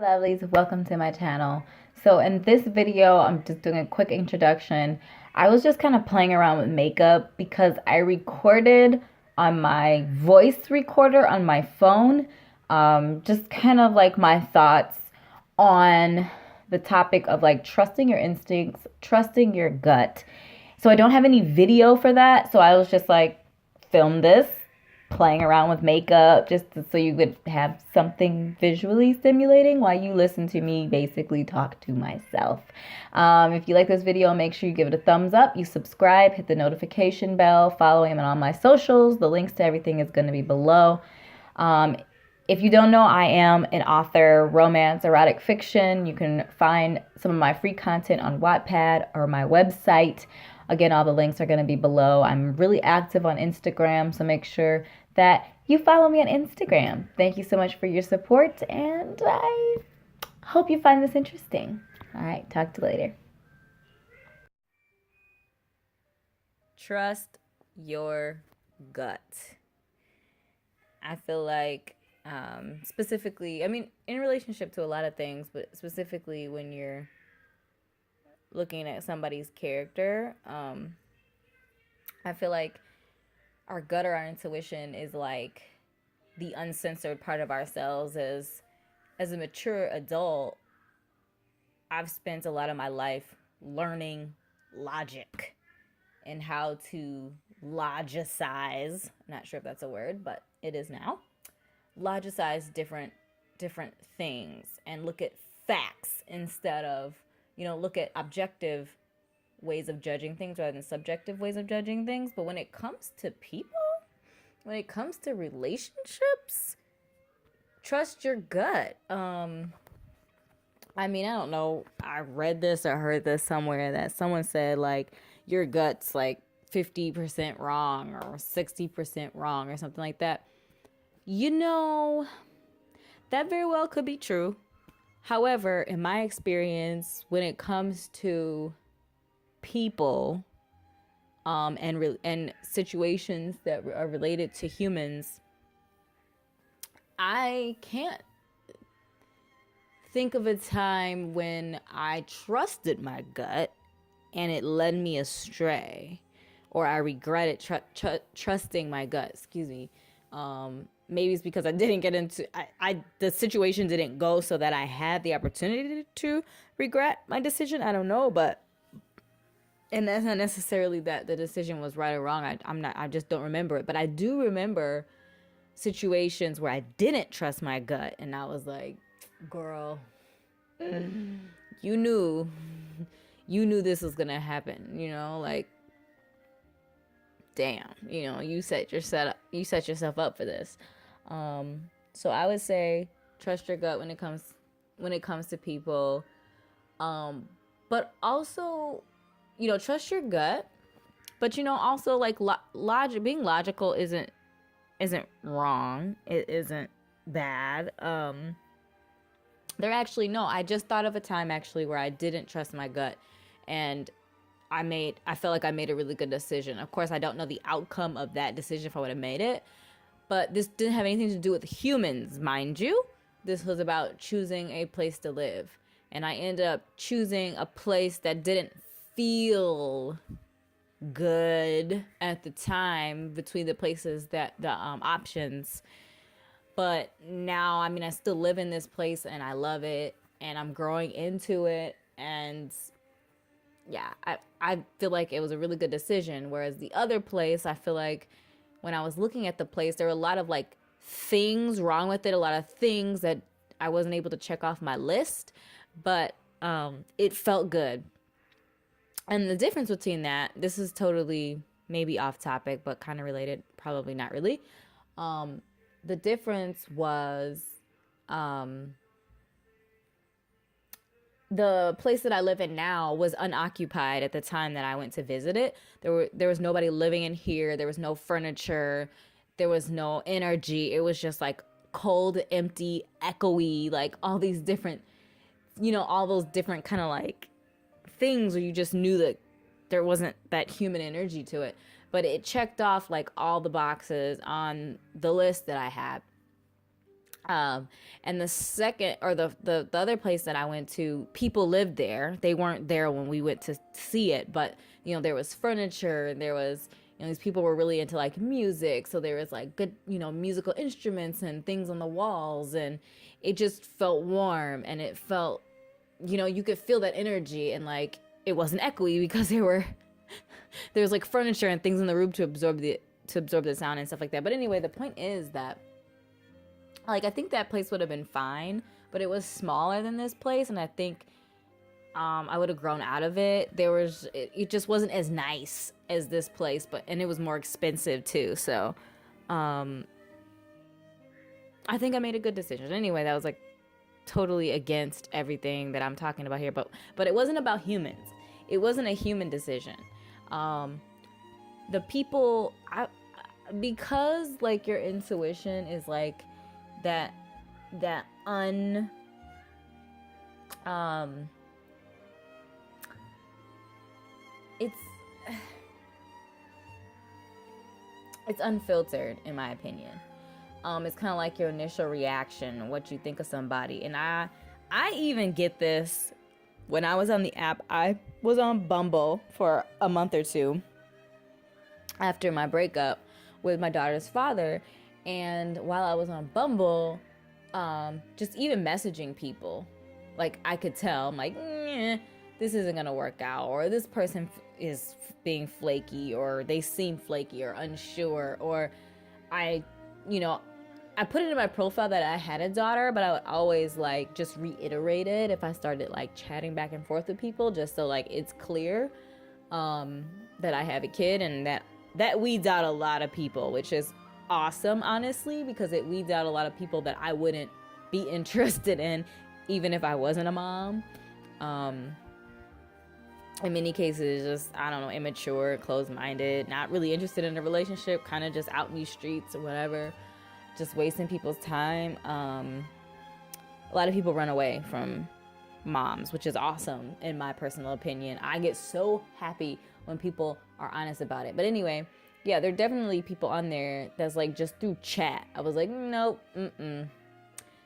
Lovelies, welcome to my channel. So in this video, I'm just doing a quick introduction. I was just kind of playing around with makeup because I recorded on my voice recorder on my phone, just kind of like my thoughts on the topic of like trusting your instincts, trusting your gut. So I don't have any video for that, so I was just like, film this playing around with makeup so you could have something visually stimulating while you listen to me basically talk to myself. If you like this video, make sure you give it a thumbs up, you subscribe, hit the notification bell, follow me on all my socials. The links to everything is going to be below. If you don't know, I am an author, romance, erotic fiction. You can find some of my free content on Wattpad or my website. Again, all the links are going to be below. I'm really active on Instagram, so make sure that you follow me on Instagram. Thank you so much for your support, and I hope you find this interesting. All right, talk to you later. Trust your gut. I feel like specifically, I mean, in relationship to a lot of things, but specifically when you're looking at somebody's character, I feel like our gut or our intuition is like the uncensored part of ourselves. As a mature adult, I've spent a lot of my life learning logic and how to logicize. Not sure if that's a word, but it is now. Logicize different things and look at facts instead of, look at objective ways of judging things rather than subjective ways of judging things. But when it comes to people, when it comes to relationships, trust your gut. I mean, I don't know. I read this or heard this somewhere that someone said like your gut's like 50% wrong or 60% wrong or something like that. That very well could be true. However, in my experience, when it comes to people and situations that are related to humans, I can't think of a time when I trusted my gut and it led me astray, or I regretted trusting my gut. Excuse me. Maybe it's because I didn't get into the situation didn't go so that I had the opportunity to regret my decision. I don't know, but and that's not necessarily that the decision was right or wrong. I just don't remember it. But I do remember situations where I didn't trust my gut and I was like, girl, you knew this was gonna happen, like, damn, you set yourself up for this. So I would say trust your gut when it comes to people. But also, trust your gut. But also like logic, being logical isn't wrong. It isn't bad. I just thought of a time actually where I didn't trust my gut and I felt like I made a really good decision. Of course, I don't know the outcome of that decision if I would have made it, but this didn't have anything to do with humans, mind you. This was about choosing a place to live. And I ended up choosing a place that didn't feel good at the time between the places that the options. But now, I mean, I still live in this place and I love it and I'm growing into it. And yeah, I feel like it was a really good decision. Whereas the other place, I feel like when I was looking at the place, there were a lot of like things wrong with it, a lot of things that I wasn't able to check off my list, but it felt good. And the difference between that, this is totally maybe off topic, but kind of related, probably not really. The difference was the place that I live in now was unoccupied at the time that I went to visit it. There was nobody living in here. There was no furniture. There was no energy. It was just like cold, empty, echoey, like all these different, all those different kind of like things where you just knew that there wasn't that human energy to it. But it checked off like all the boxes on the list that I had. And the second, or the other place that I went to, people lived there. They weren't there when we went to see it, but there was furniture, and there was, these people were really into like music, so there was like good, musical instruments and things on the walls, and it just felt warm, and it felt, you could feel that energy, and like it wasn't echoey because there was like furniture and things in the room to absorb the sound and stuff like that. But anyway, the point is that, like, I think that place would have been fine, but it was smaller than this place, and I think I would have grown out of it. It just wasn't as nice as this place, and it was more expensive too. So, I think I made a good decision. Anyway, that was like totally against everything that I'm talking about here, but it wasn't about humans. It wasn't a human decision. The people, because like your intuition is like that it's unfiltered, in my opinion. It's kind of like your initial reaction, what you think of somebody. And I even get this when I was on the app. I was on Bumble for a month or two after my breakup with my daughter's father. And while I was on Bumble, just even messaging people, like I could tell, I'm like, this isn't going to work out, or this person is being flaky, or they seem flaky or unsure, or I put it in my profile that I had a daughter, but I would always like just reiterate it if I started like chatting back and forth with people, just so like it's clear that I have a kid, and that weeds out a lot of people, which is awesome, honestly, because it weeds out a lot of people that I wouldn't be interested in even if I wasn't a mom. In many cases, just, I don't know, immature, closed-minded, not really interested in a relationship, kind of just out in these streets or whatever, just wasting people's time. A lot of people run away from moms, which is awesome in my personal opinion. I get so happy when people are honest about it. But anyway, yeah, there are definitely people on there that's like just through chat. I was like, nope,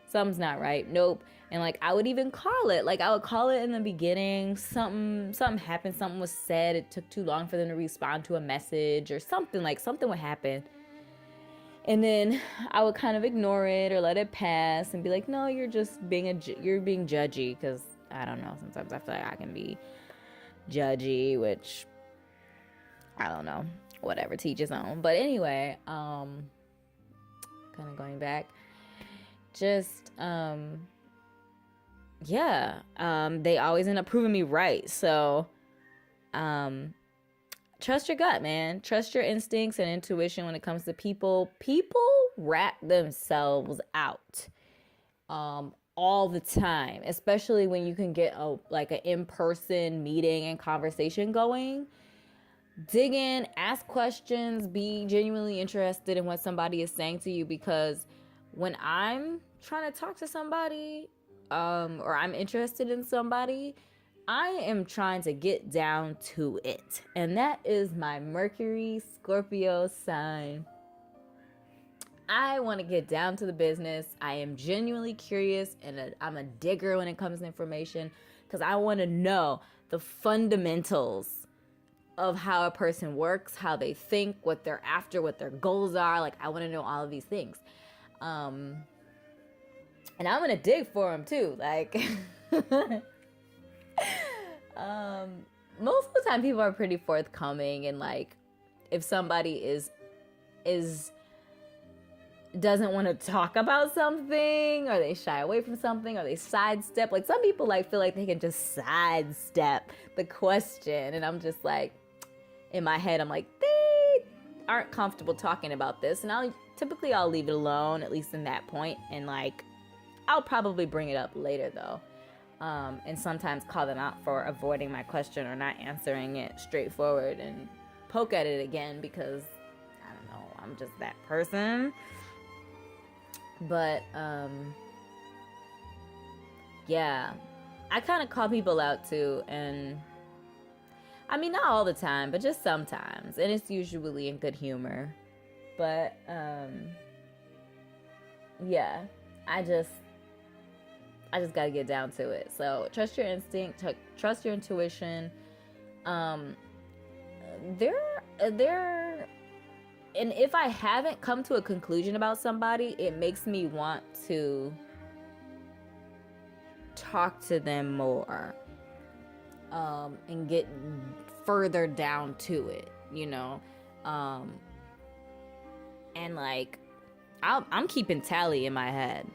something's not right. Nope. And like I would even call it. Like I would call it in the beginning. Something happened. Something was said. It took too long for them to respond to a message or something. Like something would happen. And then I would kind of ignore it or let it pass and be like, no, you're just being judgy. Because I don't know. Sometimes I feel like I can be judgy, which I don't know. Whatever, teach his own. But anyway, kind of going back, just they always end up proving me right. So trust your gut, man. Trust your instincts and intuition when it comes to people. People rat themselves out all the time, especially when you can get an in-person meeting and conversation going. Dig in, ask questions, be genuinely interested in what somebody is saying to you, because when I'm trying to talk to somebody or I'm interested in somebody, I am trying to get down to it. And that is my Mercury Scorpio sign. I want to get down to the business. I am genuinely curious, and I'm a digger when it comes to information, because I want to know the fundamentals of how a person works, how they think, what they're after, what their goals are. Like, I want to know all of these things. And I'm going to dig for them too. Like, most of the time people are pretty forthcoming, and like, if somebody doesn't want to talk about something, or they shy away from something, or they sidestep. Like, some people like feel like they can just sidestep the question, and I'm just like, in my head, I'm like, they aren't comfortable talking about this, and I'll leave it alone, at least in that point, and like, I'll probably bring it up later though, and sometimes call them out for avoiding my question or not answering it straightforward, and poke at it again, because I don't know, I'm just that person. But yeah, I kind of call people out too, and I mean, not all the time, but just sometimes, and it's usually in good humor. But yeah, I just got to get down to it. So trust your instinct, trust your intuition. There, and if I haven't come to a conclusion about somebody, it makes me want to talk to them more, and get further down to it, you know. And like, I'm keeping tally in my head.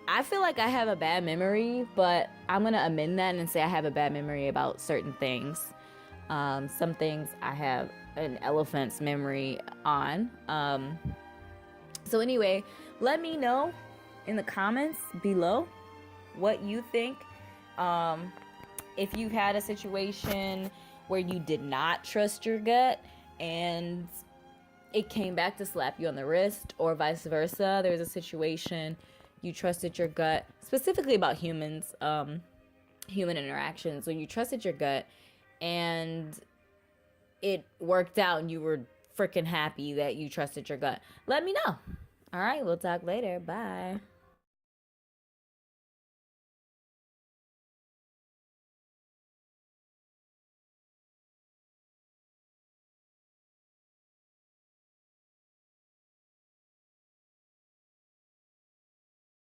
I feel like I have a bad memory, but I'm gonna amend that and say I have a bad memory about certain things. Some things I have an elephant's memory on. So anyway, let me know in the comments below what you think. If you've had a situation where you did not trust your gut and it came back to slap you on the wrist, or vice versa. There was a situation you trusted your gut, specifically about humans, human interactions, when you trusted your gut and it worked out and you were freaking happy that you trusted your gut. Let me know. All right, we'll talk later. Bye.